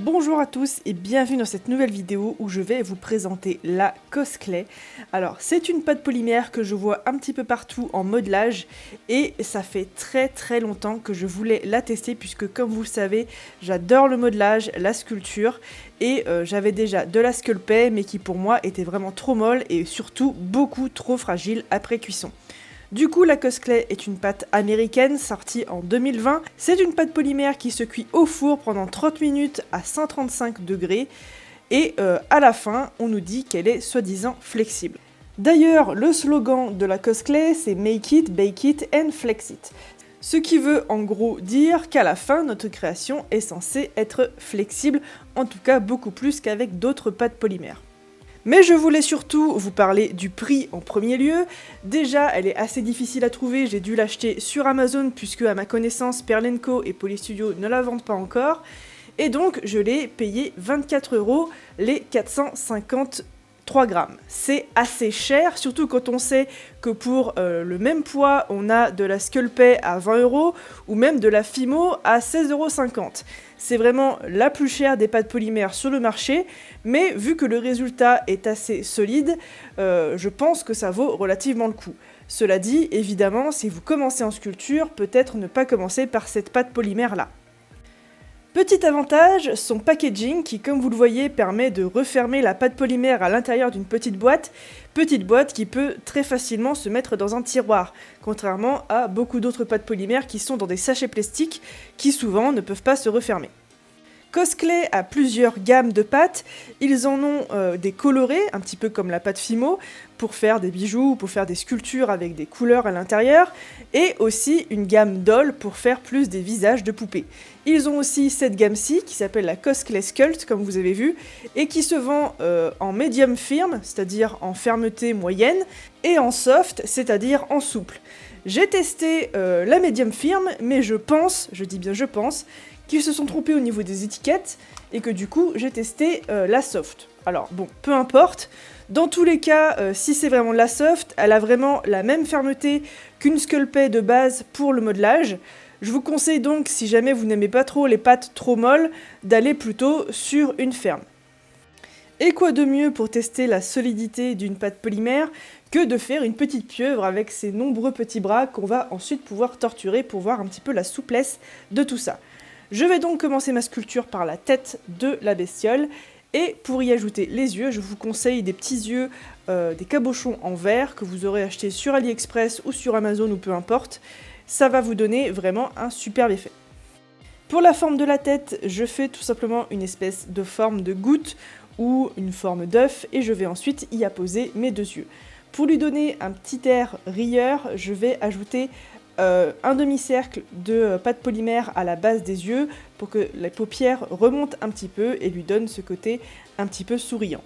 Bonjour à tous et bienvenue dans cette nouvelle vidéo où je vais vous présenter la Cosclay. Alors c'est une pâte polymère que je vois un petit peu partout en modelage et ça fait très longtemps que je voulais la tester puisque comme vous le savez j'adore le modelage, la sculpture et j'avais déjà de la Sculpey mais qui pour moi était vraiment trop molle et surtout beaucoup trop fragile après cuisson. Du coup, la Cosclay est une pâte américaine sortie en 2020. C'est une pâte polymère qui se cuit au four pendant 30 minutes à 135 degrés et à la fin, on nous dit qu'elle est soi-disant flexible. D'ailleurs, le slogan de la Cosclay, c'est Make it, bake it and flex it. Ce qui veut en gros dire qu'à la fin, notre création est censée être flexible, en tout cas beaucoup plus qu'avec d'autres pâtes polymères. Mais je voulais surtout vous parler du prix en premier lieu. Déjà, elle est assez difficile à trouver, j'ai dû l'acheter sur Amazon puisque à ma connaissance, Pearl & Co et Polystudio ne la vendent pas encore. Et donc, je l'ai payé 24 € les 453 grammes. C'est assez cher, surtout quand on sait que pour le même poids, on a de la Sculpey à 20 € ou même de la Fimo à 16,50 €. C'est vraiment la plus chère des pâtes polymères sur le marché, mais vu que le résultat est assez solide, je pense que ça vaut relativement le coup. Cela dit, évidemment, si vous commencez en sculpture, peut-être ne pas commencer par cette pâte polymère-là. Petit avantage, son packaging qui, comme vous le voyez, permet de refermer la pâte polymère à l'intérieur d'une petite boîte qui peut très facilement se mettre dans un tiroir, contrairement à beaucoup d'autres pâtes polymères qui sont dans des sachets plastiques qui souvent ne peuvent pas se refermer. Cosclay a plusieurs gammes de pâtes, ils en ont des colorées, un petit peu comme la pâte Fimo, pour faire des bijoux ou pour faire des sculptures avec des couleurs à l'intérieur, et aussi une gamme doll pour faire plus des visages de poupées. Ils ont aussi cette gamme-ci qui s'appelle la Cosclay Sculpt, comme vous avez vu, et qui se vend en medium firm, c'est-à-dire en fermeté moyenne, et en soft, c'est-à-dire en souple. J'ai testé la medium firm, mais je dis bien je pense, qu'ils se sont trompés au niveau des étiquettes et que du coup j'ai testé la soft. Alors bon, peu importe, dans tous les cas, si c'est vraiment la soft, elle a vraiment la même fermeté qu'une Sculpey de base pour le modelage. Je vous conseille donc, si jamais vous n'aimez pas trop les pâtes trop molles, d'aller plutôt sur une ferme. Et quoi de mieux pour tester la solidité d'une pâte polymère que de faire une petite pieuvre avec ses nombreux petits bras qu'on va ensuite pouvoir torturer pour voir un petit peu la souplesse de tout ça. Je vais donc commencer ma sculpture par la tête de la bestiole et pour y ajouter les yeux, je vous conseille des petits yeux, des cabochons en verre que vous aurez acheté sur AliExpress ou sur Amazon ou peu importe. Ça va vous donner vraiment un superbe effet. Pour la forme de la tête, je fais tout simplement une espèce de forme de goutte ou une forme d'œuf et je vais ensuite y apposer mes deux yeux. Pour lui donner un petit air rieur, je vais ajouter un demi-cercle de pâte polymère à la base des yeux pour que les paupières remontent un petit peu et lui donnent ce côté un petit peu souriant.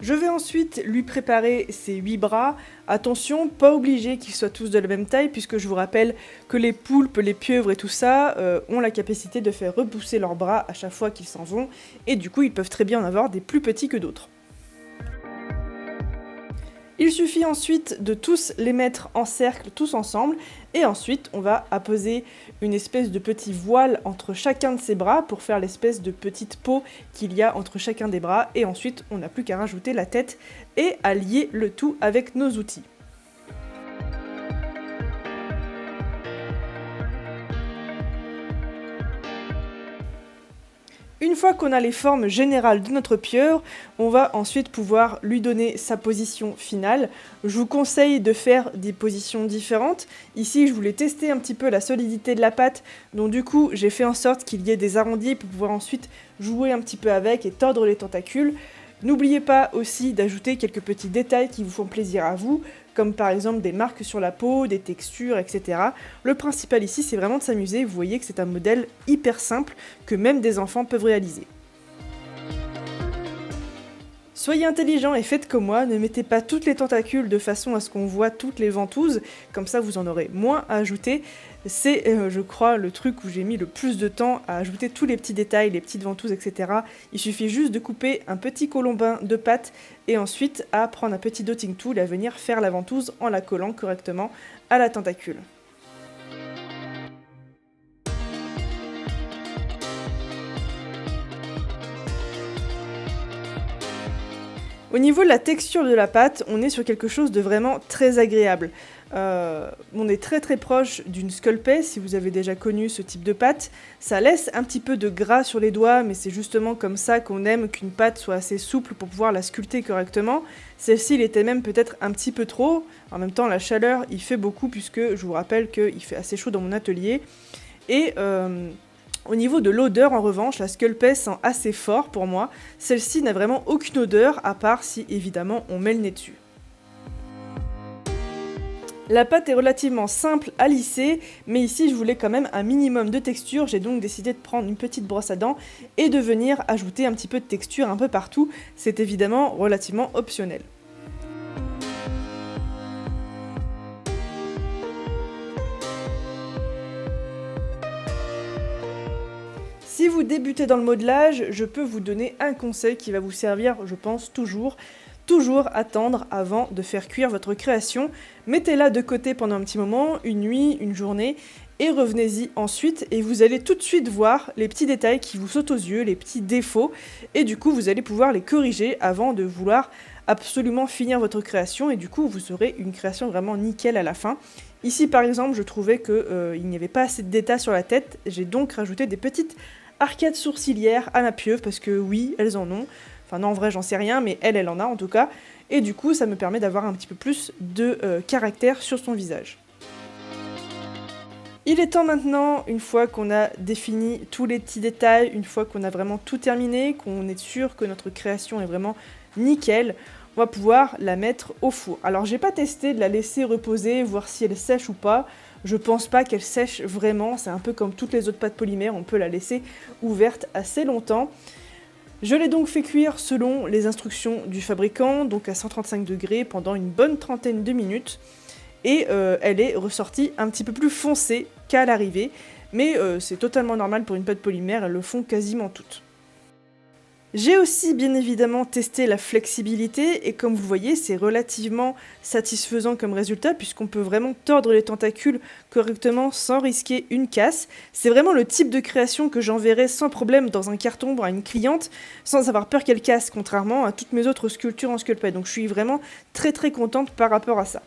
Je vais ensuite lui préparer ses 8 bras. Attention, pas obligé qu'ils soient tous de la même taille puisque je vous rappelle que les poulpes, les pieuvres et tout ça ont la capacité de faire repousser leurs bras à chaque fois qu'ils s'en vont et du coup ils peuvent très bien en avoir des plus petits que d'autres. Il suffit ensuite de tous les mettre en cercle, tous ensemble, et ensuite on va apposer une espèce de petit voile entre chacun de ses bras pour faire l'espèce de petite peau qu'il y a entre chacun des bras, et ensuite on n'a plus qu'à rajouter la tête et à lier le tout avec nos outils. Une fois qu'on a les formes générales de notre pieuvre, on va ensuite pouvoir lui donner sa position finale. Je vous conseille de faire des positions différentes. Ici, je voulais tester un petit peu la solidité de la pâte, donc du coup, j'ai fait en sorte qu'il y ait des arrondis pour pouvoir ensuite jouer un petit peu avec et tordre les tentacules. N'oubliez pas aussi d'ajouter quelques petits détails qui vous font plaisir à vous, comme par exemple des marques sur la peau, des textures, etc. Le principal ici, c'est vraiment de s'amuser. Vous voyez que c'est un modèle hyper simple que même des enfants peuvent réaliser. Soyez intelligents et faites comme moi, ne mettez pas toutes les tentacules de façon à ce qu'on voit toutes les ventouses, comme ça vous en aurez moins à ajouter. C'est, je crois, le truc où j'ai mis le plus de temps à ajouter tous les petits détails, les petites ventouses, etc. Il suffit juste de couper un petit colombin de pâte et ensuite à prendre un petit dotting tool et à venir faire la ventouse en la collant correctement à la tentacule. Au niveau de la texture de la pâte, on est sur quelque chose de vraiment très agréable. On est très proche d'une sculpée, si vous avez déjà connu ce type de pâte. Ça laisse un petit peu de gras sur les doigts, mais c'est justement comme ça qu'on aime qu'une pâte soit assez souple pour pouvoir la sculpter correctement. Celle-ci, il était même peut-être un petit peu trop. En même temps, la chaleur, il fait beaucoup, puisque je vous rappelle qu'il fait assez chaud dans mon atelier. Et au niveau de l'odeur, en revanche, la sculpée sent assez fort pour moi. Celle-ci n'a vraiment aucune odeur, à part si, évidemment, on met le nez dessus. La pâte est relativement simple à lisser, mais ici je voulais quand même un minimum de texture, j'ai donc décidé de prendre une petite brosse à dents et de venir ajouter un petit peu de texture un peu partout. C'est évidemment relativement optionnel. Si vous débutez dans le modelage, je peux vous donner un conseil qui va vous servir, je pense, toujours attendre avant de faire cuire votre création. Mettez-la de côté pendant un petit moment, une nuit, une journée, et revenez-y ensuite, et vous allez tout de suite voir les petits détails qui vous sautent aux yeux, les petits défauts, et du coup vous allez pouvoir les corriger avant de vouloir absolument finir votre création, et du coup vous aurez une création vraiment nickel à la fin. Ici par exemple, je trouvais qu'il n'y avait pas assez de détails sur la tête, j'ai donc rajouté des petites arcades sourcilières à ma pieuvre, parce que oui, elles en ont. Enfin non, en vrai, j'en sais rien, mais elle en a en tout cas. Et du coup, ça me permet d'avoir un petit peu plus de caractère sur son visage. Il est temps maintenant, une fois qu'on a défini tous les petits détails, une fois qu'on a vraiment tout terminé, qu'on est sûr que notre création est vraiment nickel, on va pouvoir la mettre au four. Alors j'ai pas testé de la laisser reposer, voir si elle sèche ou pas. Je pense pas qu'elle sèche vraiment, c'est un peu comme toutes les autres pâtes polymères, on peut la laisser ouverte assez longtemps. Je l'ai donc fait cuire selon les instructions du fabricant, donc à 135 degrés pendant une bonne trentaine de minutes. Et elle est ressortie un petit peu plus foncée qu'à l'arrivée, mais c'est totalement normal pour une pâte polymère, elles le font quasiment toutes. J'ai aussi bien évidemment testé la flexibilité et comme vous voyez c'est relativement satisfaisant comme résultat puisqu'on peut vraiment tordre les tentacules correctement sans risquer une casse. C'est vraiment le type de création que j'enverrai sans problème dans un carton à une cliente sans avoir peur qu'elle casse, contrairement à toutes mes autres sculptures en sculpée. Donc je suis vraiment très contente par rapport à ça.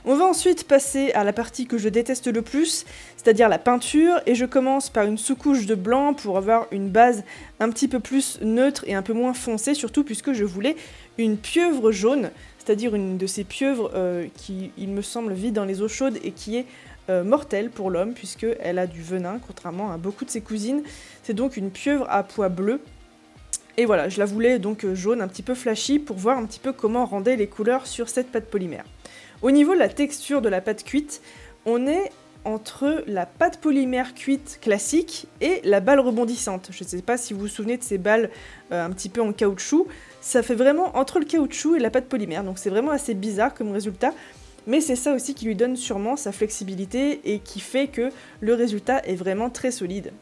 On va ensuite passer à la partie que je déteste le plus, c'est-à-dire la peinture, et je commence par une sous-couche de blanc pour avoir une base un petit peu plus neutre et un peu moins foncée, surtout puisque je voulais une pieuvre jaune, c'est-à-dire une de ces pieuvres qui, il me semble, vit dans les eaux chaudes et qui est mortelle pour l'homme, puisqu'elle a du venin, contrairement à beaucoup de ses cousines. C'est donc une pieuvre à pois bleu. Et voilà, je la voulais donc jaune, un petit peu flashy, pour voir un petit peu comment rendaient les couleurs sur cette pâte polymère. Au niveau de la texture de la pâte cuite, on est entre la pâte polymère cuite classique et la balle rebondissante. Je ne sais pas si vous vous souvenez de ces balles un petit peu en caoutchouc. Ça fait vraiment entre le caoutchouc et la pâte polymère, donc c'est vraiment assez bizarre comme résultat. Mais c'est ça aussi qui lui donne sûrement sa flexibilité et qui fait que le résultat est vraiment très solide.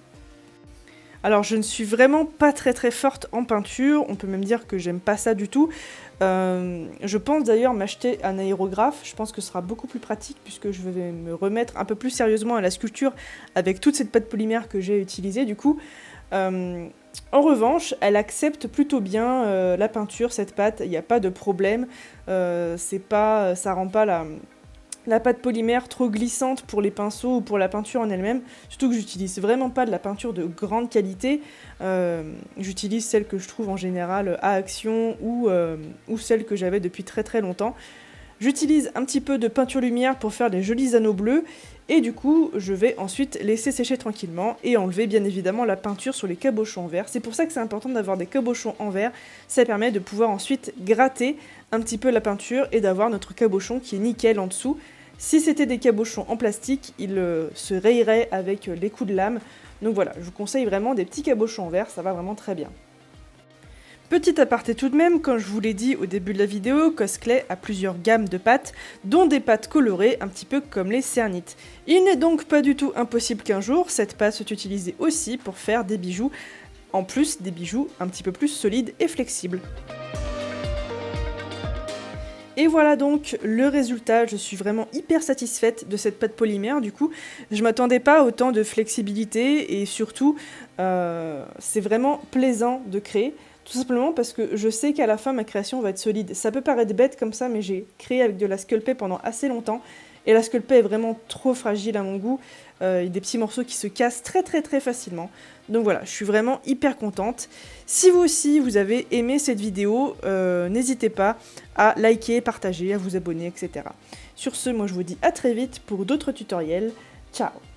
Alors je ne suis vraiment pas très forte en peinture, on peut même dire que j'aime pas ça du tout. Je pense d'ailleurs m'acheter un aérographe, je pense que ce sera beaucoup plus pratique puisque je vais me remettre un peu plus sérieusement à la sculpture avec toute cette pâte polymère que j'ai utilisée du coup. En revanche, elle accepte plutôt bien la peinture, cette pâte, il n'y a pas de problème, ça rend pas la pâte polymère trop glissante pour les pinceaux ou pour la peinture en elle-même, surtout que j'utilise vraiment pas de la peinture de grande qualité, j'utilise celle que je trouve en général à Action ou celle que j'avais depuis très longtemps. J'utilise un petit peu de peinture lumière pour faire des jolis anneaux bleus et du coup je vais ensuite laisser sécher tranquillement et enlever bien évidemment la peinture sur les cabochons en verre. C'est pour ça que c'est important d'avoir des cabochons en verre, ça permet de pouvoir ensuite gratter un petit peu la peinture et d'avoir notre cabochon qui est nickel en dessous. Si c'était des cabochons en plastique, ils se rayeraient avec les coups de lame. Donc voilà, je vous conseille vraiment des petits cabochons en verre, ça va vraiment très bien. Petit aparté tout de même, comme je vous l'ai dit au début de la vidéo, Cosclay a plusieurs gammes de pâtes, dont des pâtes colorées, un petit peu comme les cernites. Il n'est donc pas du tout impossible qu'un jour, cette pâte soit utilisée aussi pour faire des bijoux, en plus des bijoux un petit peu plus solides et flexibles. Et voilà donc le résultat, je suis vraiment hyper satisfaite de cette pâte polymère du coup. Je m'attendais pas à autant de flexibilité et surtout c'est vraiment plaisant de créer. Tout simplement parce que je sais qu'à la fin ma création va être solide. Ça peut paraître bête comme ça mais j'ai créé avec de la Sculpey pendant assez longtemps. Et la Sculpey est vraiment trop fragile à mon goût. Il y a des petits morceaux qui se cassent très facilement. Donc voilà, je suis vraiment hyper contente. Si vous aussi vous avez aimé cette vidéo, n'hésitez pas à liker, partager, à vous abonner, etc. Sur ce, moi je vous dis à très vite pour d'autres tutoriels. Ciao!